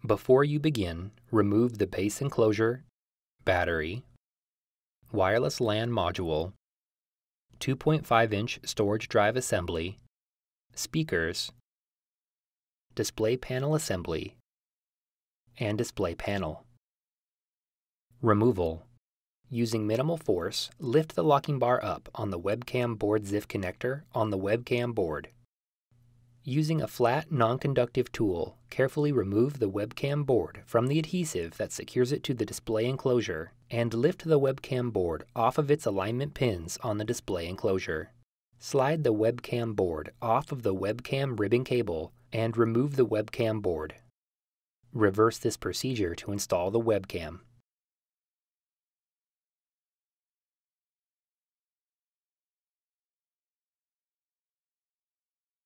Before you begin, remove the base enclosure, battery, wireless LAN module, 2.5-inch storage drive assembly, speakers, display panel assembly, and display panel. Removal. Using minimal force, lift the locking bar up on the webcam board ZIF connector on the webcam board. Using a flat, non-conductive tool, carefully remove the webcam board from the adhesive that secures it to the display enclosure and lift the webcam board off of its alignment pins on the display enclosure. Slide the webcam board off of the webcam ribbon cable and remove the webcam board. Reverse this procedure to install the webcam.